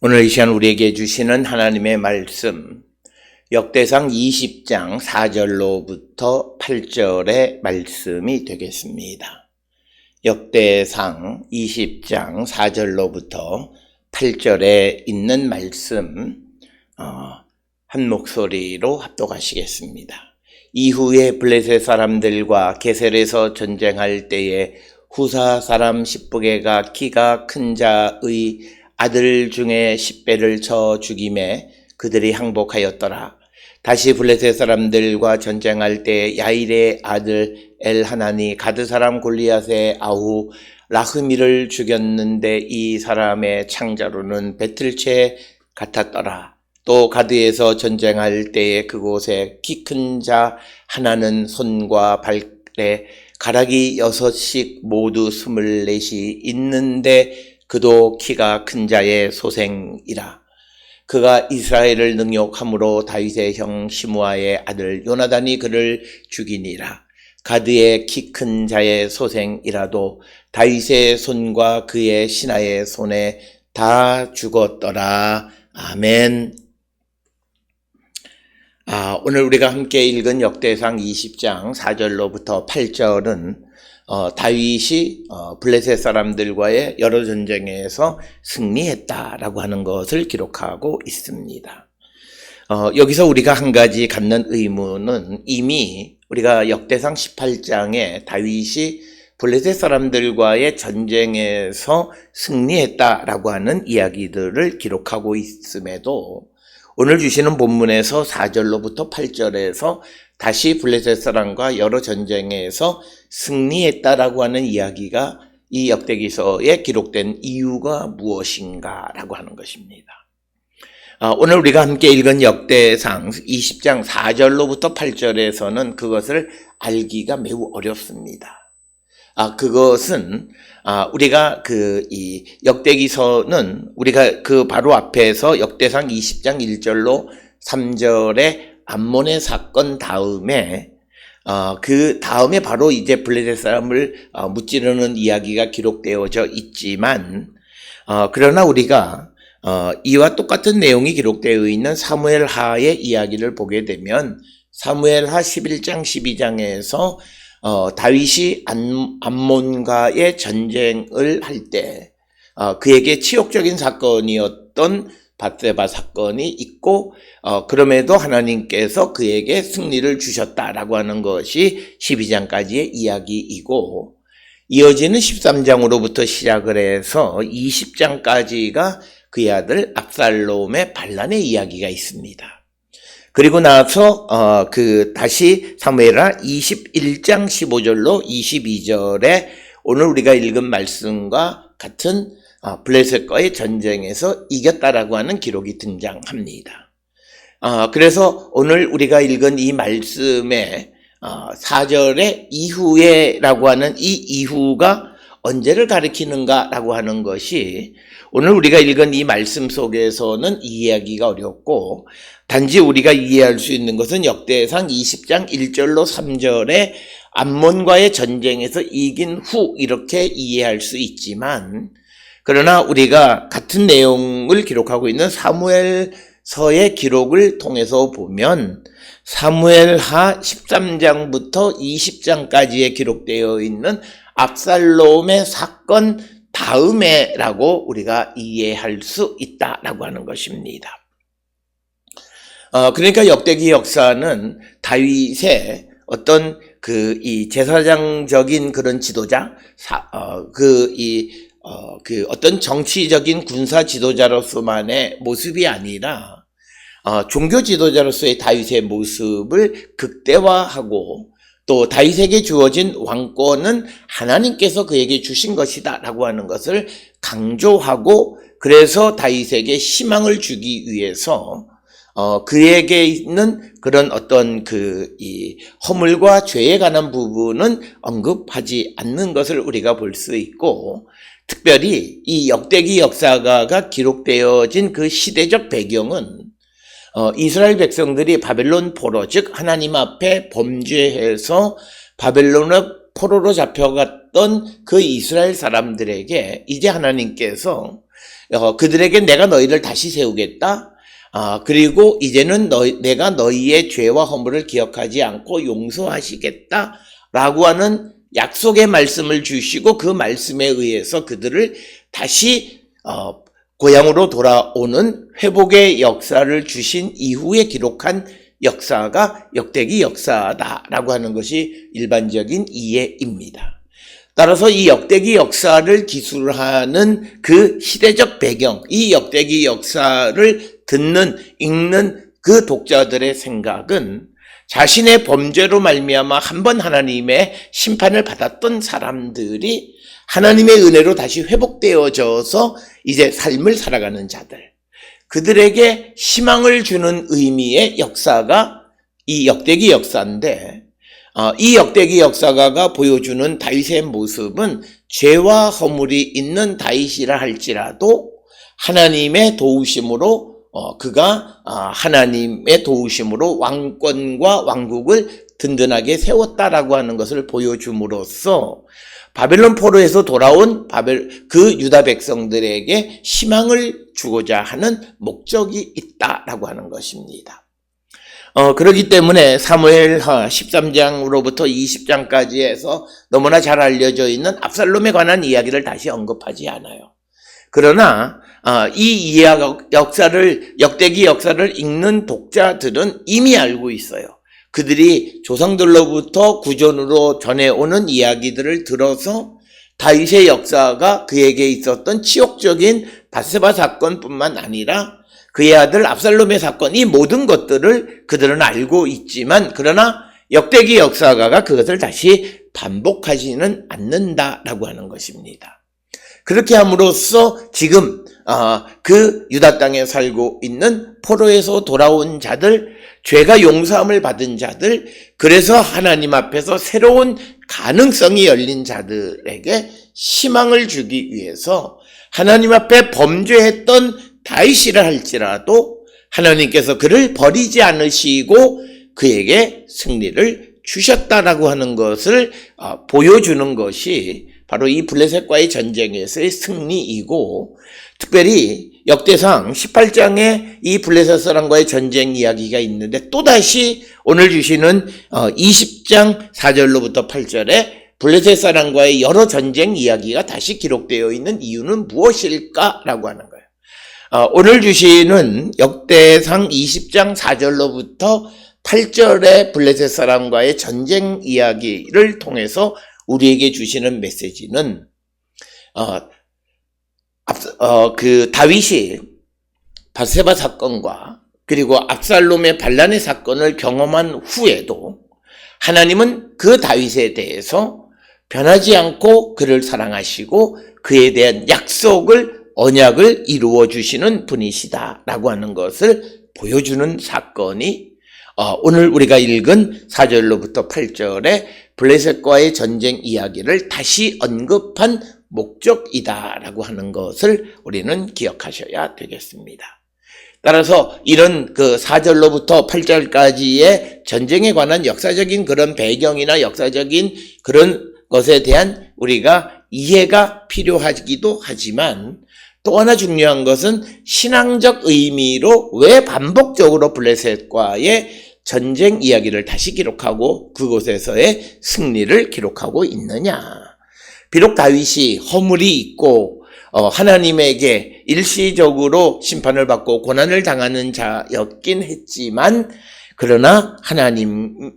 오늘 이 시간 우리에게 주시는 하나님의 말씀, 역대상 20장 4절로부터 8절의 말씀이 되겠습니다. 역대상 20장 4절로부터 8절에 있는 말씀 한 목소리로 합독하시겠습니다. 이후에 블레셋 사람들과 게셀에서 전쟁할 때에 후사 사람 십부게가 키가 큰 자의 아들 중에 10배를 쳐 죽임에 그들이 항복하였더라. 다시 블레셋 사람들과 전쟁할 때 야일의 아들 엘하나니 가드 사람 골리앗의 아우 라흐미를 죽였는데 이 사람의 창자로는 배틀채 같았더라. 또 가드에서 전쟁할 때에 그곳에 키 큰 자 하나는 손과 발에 가락이 6씩 모두 24이 있는데 그도 키가 큰 자의 소생이라. 그가 이스라엘을 능욕함으로 다윗의 형 시므아의 아들 요나단이 그를 죽이니라. 가드의 키 큰 자의 소생이라도 다윗의 손과 그의 신하의 손에 다 죽었더라. 아멘. 오늘 우리가 함께 읽은 역대상 20장 4절로부터 8절은 다윗이 블레셋 사람들과의 여러 전쟁에서 승리했다라고 하는 것을 기록하고 있습니다. 여기서 우리가 한 가지 갖는 의문은 이미 우리가 역대상 18장에 다윗이 블레셋 사람들과의 전쟁에서 승리했다라고 하는 이야기들을 기록하고 있음에도 오늘 주시는 본문에서 4절로부터 8절에서 다시 블레셋 사람과 여러 전쟁에서 승리했다라고 하는 이야기가 이 역대기서에 기록된 이유가 무엇인가라고 하는 것입니다. 오늘 우리가 함께 읽은 역대상 20장 4절로부터 8절에서는 그것을 알기가 매우 어렵습니다. 그것은 우리가 이 역대기서는 우리가 그 바로 앞에서 역대상 20장 1절로 3절에 암몬의 사건 다음에 그 다음에 바로 이제 블레셋 사람을 무찌르는 이야기가 기록되어져 있지만 그러나 우리가 이와 똑같은 내용이 기록되어 있는 사무엘하의 이야기를 보게 되면 사무엘하 11장 12장에서 다윗이 암몬과의 전쟁을 할 때 그에게 치욕적인 사건이었던 밧세바 사건이 있고 그럼에도 하나님께서 그에게 승리를 주셨다라고 하는 것이 12장까지의 이야기이고 이어지는 13장으로부터 시작을 해서 20장까지가 그의 아들 압살롬의 반란의 이야기가 있습니다. 그리고 나서 다시 사무엘하 21장 15절로 22절에 오늘 우리가 읽은 말씀과 같은 블레셋과의 전쟁에서 이겼다라고 하는 기록이 등장합니다. 그래서 오늘 우리가 읽은 이 말씀의 4절의 이후에라고 하는 이 이후가 언제를 가리키는가라고 하는 것이 오늘 우리가 읽은 이 말씀 속에서는 이해하기가 어렵고 단지 우리가 이해할 수 있는 것은 역대상 20장 1절로 3절에 암몬과의 전쟁에서 이긴 후 이렇게 이해할 수 있지만 그러나 우리가 같은 내용을 기록하고 있는 사무엘서의 기록을 통해서 보면 사무엘하 13장부터 20장까지에 기록되어 있는 압살롬의 사건 다음에라고 우리가 이해할 수 있다라고 하는 것입니다. 그러니까 역대기 역사는 다윗의 어떤 이 제사장적인 그런 지도자, 어떤 정치적인 군사 지도자로서만의 모습이 아니라 종교 지도자로서의 다윗의 모습을 극대화하고 또 다윗에게 주어진 왕권은 하나님께서 그에게 주신 것이다 라고 하는 것을 강조하고 그래서 다윗에게 희망을 주기 위해서 그에게 있는 그런 어떤 이 허물과 죄에 관한 부분은 언급하지 않는 것을 우리가 볼 수 있고 특별히 이 역대기 역사가가 기록되어진 그 시대적 배경은 이스라엘 백성들이 바벨론 포로, 즉 하나님 앞에 범죄해서 바벨론의 포로로 잡혀갔던 그 이스라엘 사람들에게 이제 하나님께서 그들에게 내가 너희를 다시 세우겠다. 그리고 이제는 내가 너희의 죄와 허물을 기억하지 않고 용서하시겠다. 라고 하는 약속의 말씀을 주시고 그 말씀에 의해서 그들을 다시 고향으로 돌아오는 회복의 역사를 주신 이후에 기록한 역사가 역대기 역사다라고 하는 것이 일반적인 이해입니다. 따라서 이 역대기 역사를 기술하는 그 시대적 배경, 이 역대기 역사를 듣는, 읽는 그 독자들의 생각은 자신의 범죄로 말미암아 한 번 하나님의 심판을 받았던 사람들이 하나님의 은혜로 다시 회복되어져서 이제 삶을 살아가는 자들, 그들에게 희망을 주는 의미의 역사가 이 역대기 역사인데, 이 역대기 역사가가 보여주는 다윗의 모습은 죄와 허물이 있는 다윗이라 할지라도 하나님의 도우심으로 그가 하나님의 도우심으로 왕권과 왕국을 든든하게 세웠다라고 하는 것을 보여줌으로써 바벨론 포로에서 돌아온 그 유다 백성들에게 희망을 주고자 하는 목적이 있다라고 하는 것입니다. 그렇기 때문에 사무엘 13장으로부터 20장까지 해서 너무나 잘 알려져 있는 압살롬에 관한 이야기를 다시 언급하지 않아요. 그러나 이 역대기 역사를 읽는 독자들은 이미 알고 있어요. 그들이 조상들로부터 구전으로 전해오는 이야기들을 들어서 다윗의 역사가 그에게 있었던 치욕적인 밧세바 사건뿐만 아니라 그의 아들 압살롬의 사건, 이 모든 것들을 그들은 알고 있지만, 그러나 역대기 역사가가 그것을 다시 반복하지는 않는다라고 하는 것입니다. 그렇게 함으로써 지금 그 유다 땅에 살고 있는 포로에서 돌아온 자들, 죄가 용서함을 받은 자들, 그래서 하나님 앞에서 새로운 가능성이 열린 자들에게 희망을 주기 위해서 하나님 앞에 범죄했던 다윗이라 할지라도 하나님께서 그를 버리지 않으시고 그에게 승리를 주셨다라고 하는 것을 보여주는 것이 바로 이 블레셋과의 전쟁에서의 승리이고, 특별히 역대상 18장에 이 블레셋 사람과의 전쟁 이야기가 있는데, 또다시 오늘 주시는 20장 4절로부터 8절에 블레셋 사람과의 여러 전쟁 이야기가 다시 기록되어 있는 이유는 무엇일까라고 하는 거예요. 오늘 주시는 역대상 20장 4절로부터 8절의 블레셋 사람과의 전쟁 이야기를 통해서 우리에게 주시는 메시지는 그 다윗이 밧세바 사건과 그리고 압살롬의 반란의 사건을 경험한 후에도 하나님은 그 다윗에 대해서 변하지 않고 그를 사랑하시고 그에 대한 약속을, 언약을 이루어 주시는 분이시다라고 하는 것을 보여주는 사건이 오늘 우리가 읽은 4절로부터 8절의 블레셋과의 전쟁 이야기를 다시 언급한 목적이다라고 하는 것을 우리는 기억하셔야 되겠습니다. 따라서 이런 그 4절로부터 8절까지의 전쟁에 관한 역사적인 그런 배경이나 역사적인 그런 것에 대한 우리가 이해가 필요하기도 하지만, 또 하나 중요한 것은 신앙적 의미로 왜 반복적으로 블레셋과의 전쟁 이야기를 다시 기록하고 그곳에서의 승리를 기록하고 있느냐. 비록 다윗이 허물이 있고 하나님에게 일시적으로 심판을 받고 고난을 당하는 자였긴 했지만, 그러나 하나님의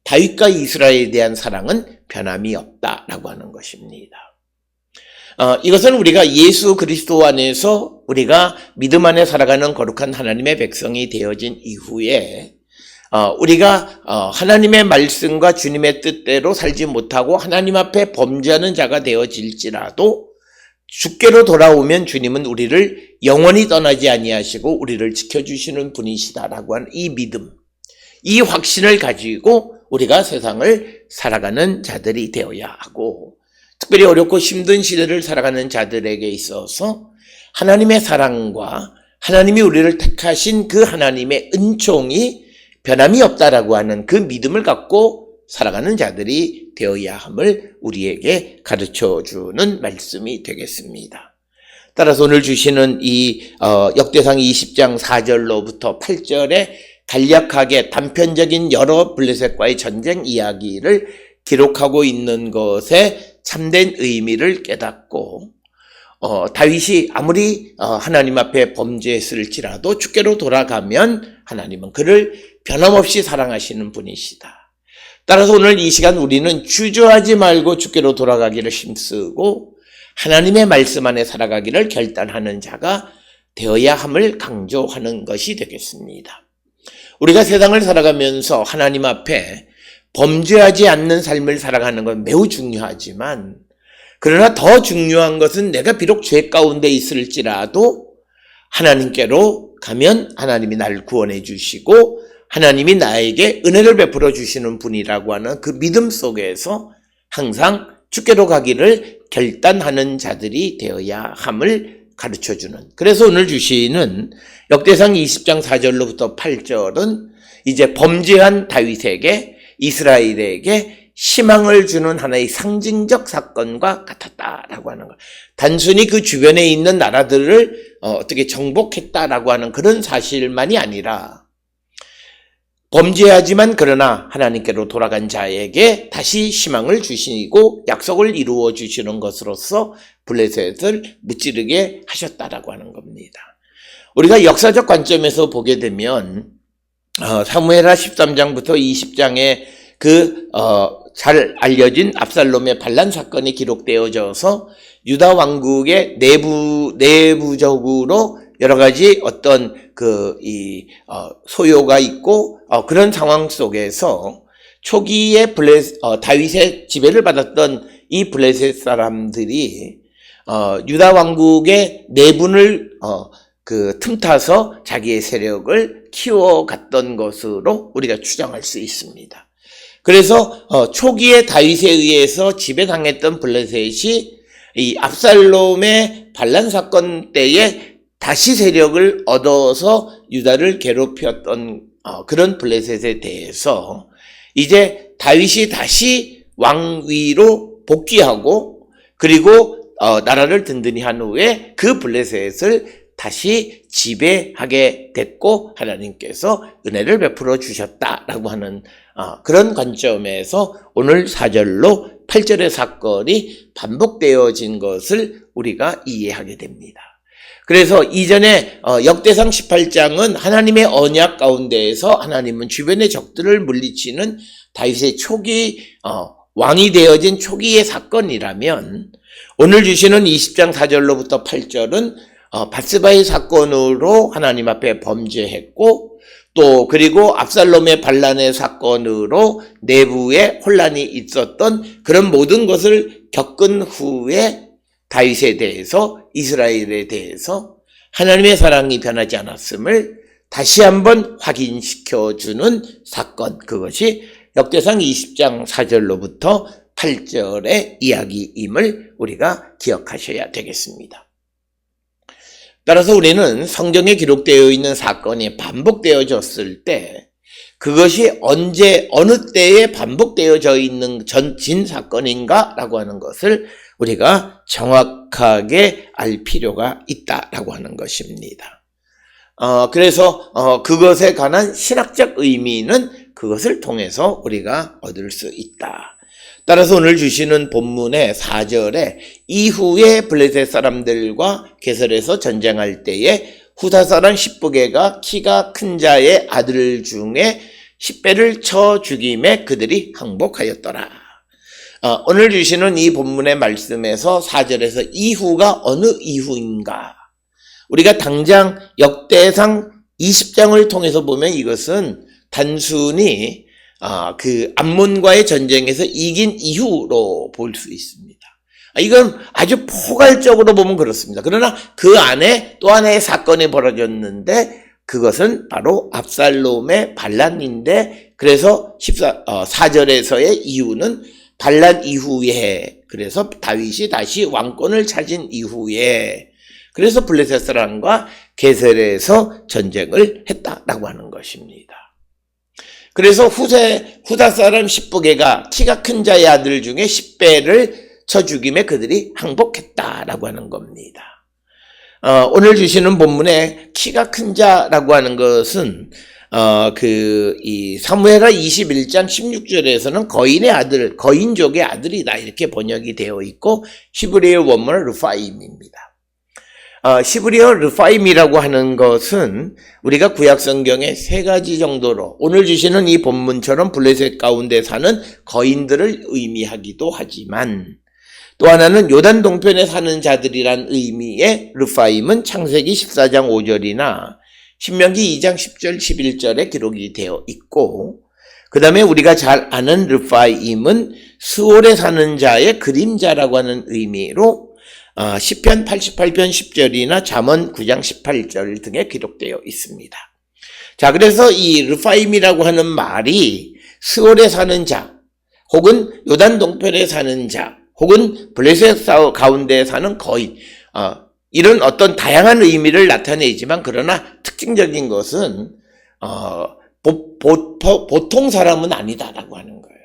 다윗과 이스라엘에 대한 사랑은 변함이 없다라고 하는 것입니다. 이것은 우리가 예수 그리스도 안에서 우리가 믿음 안에 살아가는 거룩한 하나님의 백성이 되어진 이후에 우리가 하나님의 말씀과 주님의 뜻대로 살지 못하고 하나님 앞에 범죄하는 자가 되어질지라도 주께로 돌아오면 주님은 우리를 영원히 떠나지 아니하시고 우리를 지켜주시는 분이시다라고 하는 이 믿음, 이 확신을 가지고 우리가 세상을 살아가는 자들이 되어야 하고, 특별히 어렵고 힘든 시대를 살아가는 자들에게 있어서 하나님의 사랑과 하나님이 우리를 택하신 그 하나님의 은총이 변함이 없다라고 하는 그 믿음을 갖고 살아가는 자들이 되어야 함을 우리에게 가르쳐주는 말씀이 되겠습니다. 따라서 오늘 주시는 이 역대상 20장 4절로부터 8절에 간략하게 단편적인 여러 블레셋과의 전쟁 이야기를 기록하고 있는 것에 참된 의미를 깨닫고 다윗이 아무리 하나님 앞에 범죄했을지라도 주께로 돌아가면 하나님은 그를 변함없이 사랑하시는 분이시다. 따라서 오늘 이 시간 우리는 주저하지 말고 주께로 돌아가기를 힘쓰고 하나님의 말씀 안에 살아가기를 결단하는 자가 되어야 함을 강조하는 것이 되겠습니다. 우리가 세상을 살아가면서 하나님 앞에 범죄하지 않는 삶을 살아가는 건 매우 중요하지만 그러나 더 중요한 것은 내가 비록 죄 가운데 있을지라도 하나님께로 가면 하나님이 나를 구원해 주시고 하나님이 나에게 은혜를 베풀어 주시는 분이라고 하는 그 믿음 속에서 항상 주께로 가기를 결단하는 자들이 되어야 함을 가르쳐주는, 그래서 오늘 주시는 역대상 20장 4절로부터 8절은 이제 범죄한 다윗에게 이스라엘에게 희망을 주는 하나의 상징적 사건과 같았다라고 하는 것. 단순히 그 주변에 있는 나라들을 어떻게 정복했다라고 하는 그런 사실만이 아니라 범죄하지만 그러나 하나님께로 돌아간 자에게 다시 희망을 주시고 약속을 이루어 주시는 것으로서 블레셋을 무찌르게 하셨다라고 하는 겁니다. 우리가 역사적 관점에서 보게 되면 사무엘하 13장부터 20장에 잘 알려진 압살롬의 반란 사건이 기록되어져서 유다 왕국의 내부적으로 여러 가지 어떤 소요가 있고 그런 상황 속에서 초기에 다윗의 지배를 받았던 이 블레셋 사람들이 유다 왕국의 내분을 틈타서 자기의 세력을 키워갔던 것으로 우리가 추정할 수 있습니다. 그래서 초기에 다윗에 의해서 지배당했던 블레셋이 이 압살롬의 반란 사건 때에 다시 세력을 얻어서 유다를 괴롭혔던 그런 블레셋에 대해서 이제 다윗이 다시 왕위로 복귀하고 그리고 나라를 든든히 한 후에 그 블레셋을 다시 지배하게 됐고 하나님께서 은혜를 베풀어 주셨다라고 하는 그런 관점에서 오늘 4절로 8절의 사건이 반복되어진 것을 우리가 이해하게 됩니다. 그래서 이전에 역대상 18장은 하나님의 언약 가운데에서 하나님은 주변의 적들을 물리치는 다윗의 초기 왕이 되어진 초기의 사건이라면 오늘 주시는 20장 4절로부터 8절은 밧스바의 사건으로 하나님 앞에 범죄했고 또 그리고 압살롬의 반란의 사건으로 내부에 혼란이 있었던 그런 모든 것을 겪은 후에 다윗에 대해서 이스라엘에 대해서 하나님의 사랑이 변하지 않았음을 다시 한번 확인시켜주는 사건, 그것이 역대상 20장 4절로부터 8절의 이야기임을 우리가 기억하셔야 되겠습니다. 따라서 우리는 성경에 기록되어 있는 사건이 반복되어졌을 때 그것이 언제 어느 때에 반복되어져 있는 진 사건인가라고 하는 것을 우리가 정확하게 알 필요가 있다라고 하는 것입니다. 그래서 그것에 관한 신학적 의미는 그것을 통해서 우리가 얻을 수 있다. 따라서 오늘 주시는 본문의 4절에 이후에 블레셋 사람들과 게설에서 전쟁할 때에 후다 사람 십부게가 키가 큰 자의 아들 중에 10배를 쳐 죽임에 그들이 항복하였더라. 오늘 주시는 이 본문의 말씀에서 4절에서 이후가 어느 이후인가? 우리가 당장 역대상 20장을 통해서 보면 이것은 단순히 그 암몬과의 전쟁에서 이긴 이후로 볼 수 있습니다. 이건 아주 포괄적으로 보면 그렇습니다. 그러나 그 안에 또 하나의 사건이 벌어졌는데 그것은 바로 압살롬의 반란인데 그래서 4절에서의 이유는 반란 이후에 그래서 다윗이 다시 왕권을 차진 이후에 그래서 블레셋 사람과 게셀에서 전쟁을 했다라고 하는 것입니다. 그래서 후다 사람 십부게가 키가 큰 자의 아들 중에 10배를 쳐 죽임에 그들이 항복했다라고 하는 겁니다. 오늘 주시는 본문에 키가 큰 자라고 하는 것은 이 사무엘하 21장 16절에서는 거인의 아들, 거인족의 아들이다 이렇게 번역이 되어 있고 히브리어 원문은 르파임입니다. 히브리어 르파임이라고 하는 것은 우리가 구약 성경에 세 가지 정도로 오늘 주시는 이 본문처럼 블레셋 가운데 사는 거인들을 의미하기도 하지만 또 하나는 요단 동편에 사는 자들이란 의미의 르파임은 창세기 14장 5절이나 신명기 2장 10절 11절에 기록이 되어 있고 그 다음에 우리가 잘 아는 르파임은 스올에 사는 자의 그림자라고 하는 의미로 시편 88편 10절이나 잠언 9장 18절 등에 기록되어 있습니다. 자, 그래서 이 르파임이라고 하는 말이 스올에 사는 자 혹은 요단 동편에 사는 자 혹은 블레셋 가운데 사는 거인 이런 어떤 다양한 의미를 나타내지만 그러나 특징적인 것은 보통 사람은 아니다라고 하는 거예요.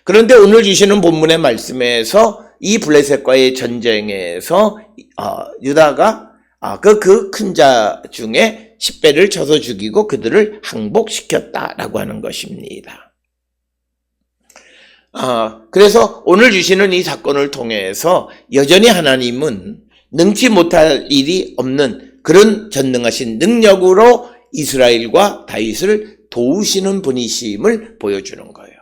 그런데 오늘 주시는 본문의 말씀에서 이 블레셋과의 전쟁에서 유다가 그 큰 자 중에 10배를 쳐서 죽이고 그들을 항복시켰다라고 하는 것입니다. 그래서 오늘 주시는 이 사건을 통해서 여전히 하나님은 능치 못할 일이 없는 그런 전능하신 능력으로 이스라엘과 다윗을 도우시는 분이심을 보여주는 거예요.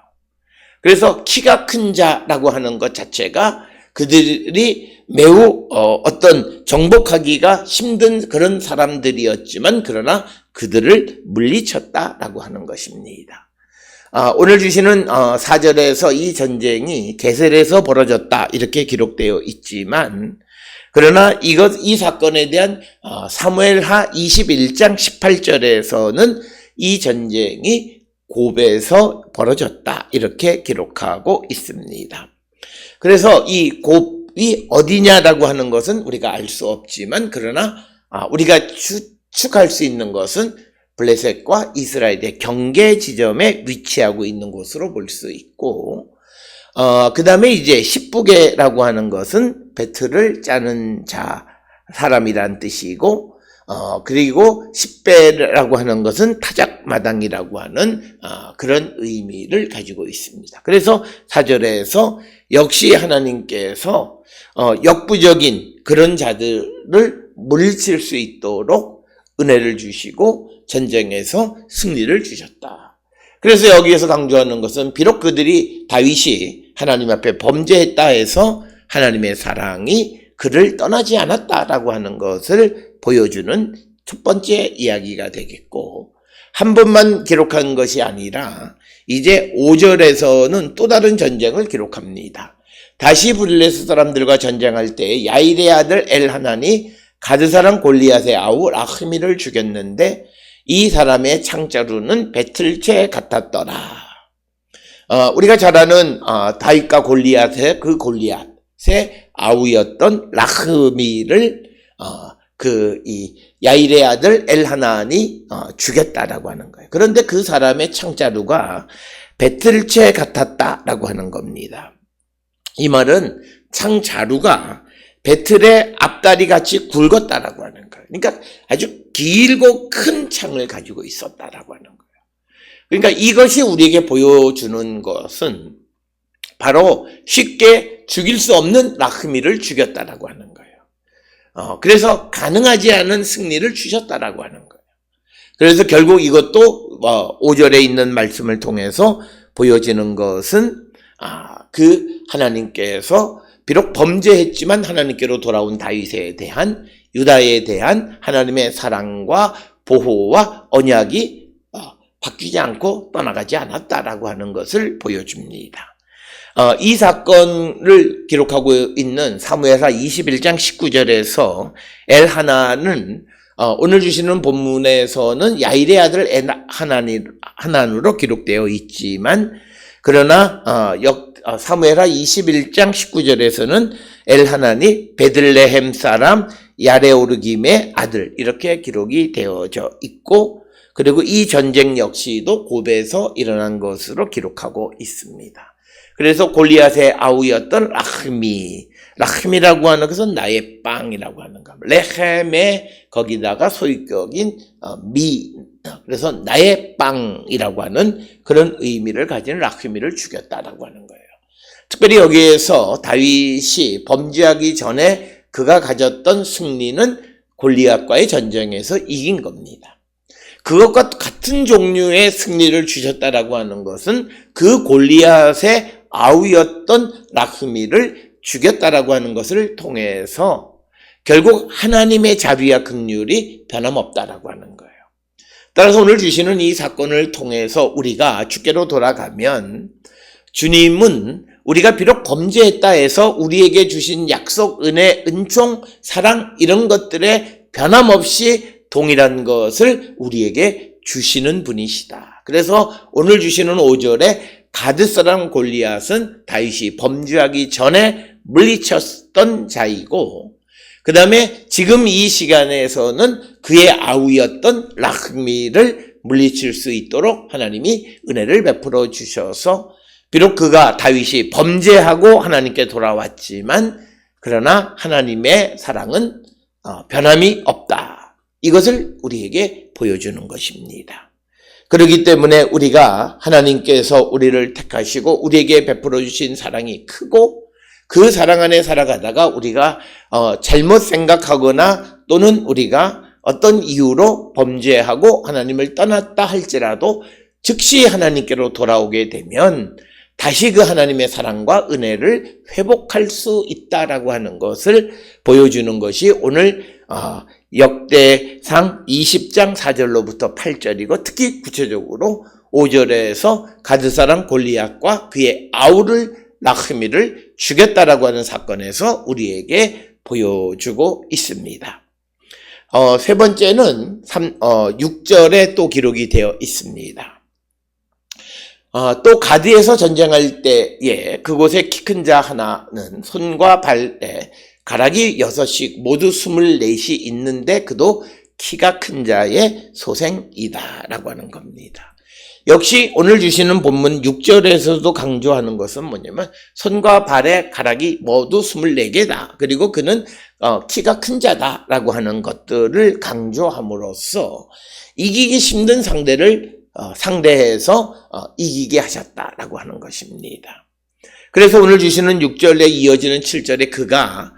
그래서 키가 큰 자라고 하는 것 자체가 그들이 매우 어떤 정복하기가 힘든 그런 사람들이었지만 그러나 그들을 물리쳤다라고 하는 것입니다. 오늘 주시는 4절에서 이 전쟁이 게셀에서 벌어졌다 이렇게 기록되어 있지만 그러나 이 사건에 대한 사무엘하 21장 18절에서는 이 전쟁이 곱에서 벌어졌다 이렇게 기록하고 있습니다. 그래서 이 곱이 어디냐라고 하는 것은 우리가 알 수 없지만 그러나 우리가 추측할 수 있는 것은 블레셋과 이스라엘의 경계 지점에 위치하고 있는 곳으로 볼 수 있고 그 다음에 이제 십부게라고 하는 것은 배틀을 짜는 사람이란 뜻이고 그리고 십배라고 하는 것은 타작마당이라고 하는 그런 의미를 가지고 있습니다. 그래서 4절에서 역시 하나님께서 역부적인 그런 자들을 물리칠 수 있도록 은혜를 주시고 전쟁에서 승리를 주셨다. 그래서 여기에서 강조하는 것은 비록 그들이 다윗이 하나님 앞에 범죄했다 해서 하나님의 사랑이 그를 떠나지 않았다라고 하는 것을 보여주는 첫 번째 이야기가 되겠고 한 번만 기록한 것이 아니라 이제 5절에서는 또 다른 전쟁을 기록합니다. 다시 블레셋 사람들과 전쟁할 때 야일의 아들 엘하난이 가드 사람 골리앗의 아우 라흐미를 죽였는데 이 사람의 창자루는 배틀채 같았더라. 우리가 잘 아는 다윗과 골리앗의 그 골리앗의 아우였던 라흐미를 이 야일의 아들 엘하난이 죽였다라고 하는 거예요. 그런데 그 사람의 창자루가 배틀채 같았다라고 하는 겁니다. 이 말은 창자루가 배틀의 앞다리 같이 굵었다라고 하는 거예요. 그러니까 아주 길고 큰 창을 가지고 있었다라고 하는 거예요. 그러니까 이것이 우리에게 보여주는 것은 바로 쉽게 죽일 수 없는 라흐미를 죽였다라고 하는 거예요. 그래서 가능하지 않은 승리를 주셨다라고 하는 거예요. 그래서 결국 이것도 5절에 있는 말씀을 통해서 보여지는 것은 그 하나님께서 비록 범죄했지만 하나님께로 돌아온 다윗에 대한 유다에 대한 하나님의 사랑과 보호와 언약이 바뀌지 않고 떠나가지 않았다라고 하는 것을 보여줍니다. 이 사건을 기록하고 있는 사무엘하 21장 19절에서 엘하난은 오늘 주시는 본문에서는 야일의 아들 하난으로 기록되어 있지만 그러나 사무엘하 21장 19절에서는 엘하난이 베들레헴 사람 야레오르김의 아들 이렇게 기록이 되어져 있고 그리고 이 전쟁 역시도 곱에서 일어난 것으로 기록하고 있습니다. 그래서 골리앗의 아우였던 라흐미라고 하는 것은 나의 빵이라고 하는 겁니다. 레헴의 거기다가 소유격인 그래서 나의 빵이라고 하는 그런 의미를 가진 라흐미를 죽였다라고 하는 거예요. 특별히 여기에서 다윗이 범죄하기 전에 그가 가졌던 승리는 골리앗과의 전쟁에서 이긴 겁니다. 그것과 같은 종류의 승리를 주셨다라고 하는 것은 그 골리앗의 아우였던 라흐미를 죽였다라고 하는 것을 통해서 결국 하나님의 자비와 긍휼이 변함없다라고 하는 거예요. 따라서 오늘 주시는 이 사건을 통해서 우리가 주께로 돌아가면 주님은 우리가 비록 범죄했다 해서 우리에게 주신 약속, 은혜, 은총, 사랑 이런 것들에 변함없이 동일한 것을 우리에게 주시는 분이시다. 그래서 오늘 주시는 5절에 가드 사람 골리앗은 다윗이 범죄하기 전에 물리쳤던 자이고 그 다음에 지금 이 시간에서는 그의 아우였던 라흐미를 물리칠 수 있도록 하나님이 은혜를 베풀어 주셔서 비록 그가 다윗이 범죄하고 하나님께 돌아왔지만 그러나 하나님의 사랑은 변함이 없다. 이것을 우리에게 보여주는 것입니다. 그렇기 때문에 우리가 하나님께서 우리를 택하시고 우리에게 베풀어 주신 사랑이 크고 그 사랑 안에 살아가다가 우리가 잘못 생각하거나 또는 우리가 어떤 이유로 범죄하고 하나님을 떠났다 할지라도 즉시 하나님께로 돌아오게 되면 다시 그 하나님의 사랑과 은혜를 회복할 수 있다라고 하는 것을 보여주는 것이 오늘 역대상 20장 4절로부터 8절이고 특히 구체적으로 5절에서 가드 사람 골리앗과 그의 아우를 라흐미를 죽였다라고 하는 사건에서 우리에게 보여주고 있습니다. 세 번째는 6절에 또 기록이 되어 있습니다. 또 가드에서 전쟁할 때에 그곳에 키 큰 자 하나는 손과 발에 가락이 6씩 모두 24이 있는데 그도 키가 큰 자의 소생이다 라고 하는 겁니다. 역시 오늘 주시는 본문 6절에서도 강조하는 것은 뭐냐면 손과 발의 가락이 모두 24개다. 그리고 그는 키가 큰 자다 라고 하는 것들을 강조함으로써 이기기 힘든 상대를 상대해서 이기게 하셨다라고 하는 것입니다. 그래서 오늘 주시는 6절에 이어지는 7절에 그가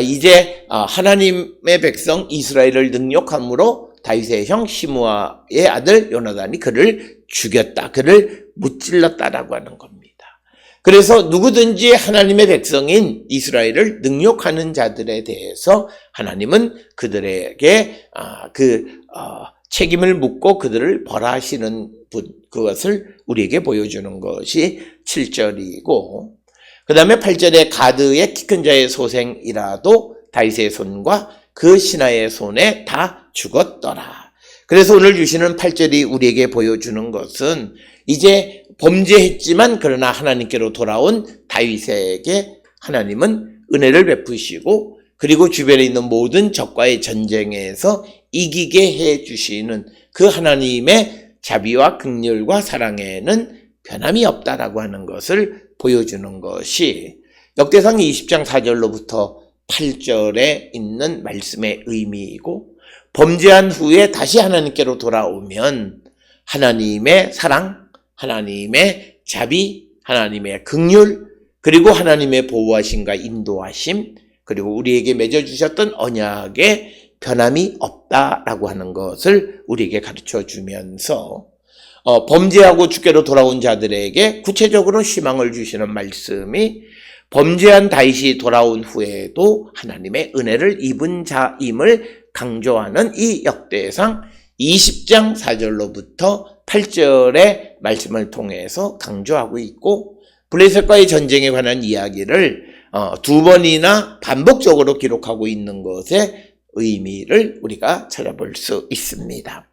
이제 하나님의 백성 이스라엘을 능욕함으로 다윗의 형 시므아의 아들 요나단이 그를 죽였다. 그를 무찔렀다라고 하는 겁니다. 그래서 누구든지 하나님의 백성인 이스라엘을 능욕하는 자들에 대해서 하나님은 그들에게 책임을 묻고 그들을 벌하시는 그것을 우리에게 보여주는 것이 7절이고 그 다음에 8절에 가드의 키 큰 자의 소생이라도 다윗의 손과 그 신하의 손에 다 죽었더라. 그래서 오늘 주시는 8절이 우리에게 보여주는 것은 이제 범죄했지만 그러나 하나님께로 돌아온 다윗에게 하나님은 은혜를 베푸시고 그리고 주변에 있는 모든 적과의 전쟁에서 이기게 해주시는 그 하나님의 자비와 긍휼과 사랑에는 변함이 없다라고 하는 것을 보여주는 것이 역대상 20장 4절로부터 8절에 있는 말씀의 의미이고 범죄한 후에 다시 하나님께로 돌아오면 하나님의 사랑, 하나님의 자비, 하나님의 긍휼 그리고 하나님의 보호하심과 인도하심 그리고 우리에게 맺어주셨던 언약의 변함이 없다라고 하는 것을 우리에게 가르쳐 주면서 범죄하고 주께로 돌아온 자들에게 구체적으로 희망을 주시는 말씀이 범죄한 다윗이 돌아온 후에도 하나님의 은혜를 입은 자임을 강조하는 이 역대상 20장 4절로부터 8절의 말씀을 통해서 강조하고 있고 블레셋과의 전쟁에 관한 이야기를 두 번이나 반복적으로 기록하고 있는 것의 의미를 우리가 찾아볼 수 있습니다.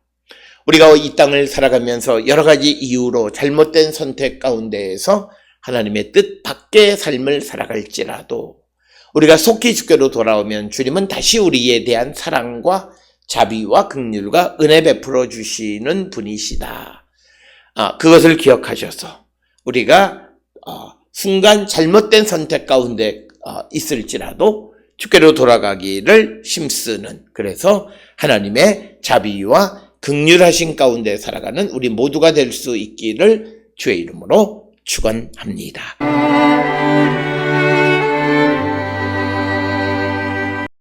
우리가 이 땅을 살아가면서 여러 가지 이유로 잘못된 선택 가운데에서 하나님의 뜻 밖의 삶을 살아갈지라도 우리가 속히 주께로 돌아오면 주님은 다시 우리에 대한 사랑과 자비와 긍휼과 은혜 베풀어 주시는 분이시다. 그것을 기억하셔서 우리가 순간 잘못된 선택 가운데 있을지라도 주께로 돌아가기를 힘쓰는, 그래서 하나님의 자비와 긍휼하신 가운데 살아가는 우리 모두가 될 수 있기를 주의 이름으로 축원합니다.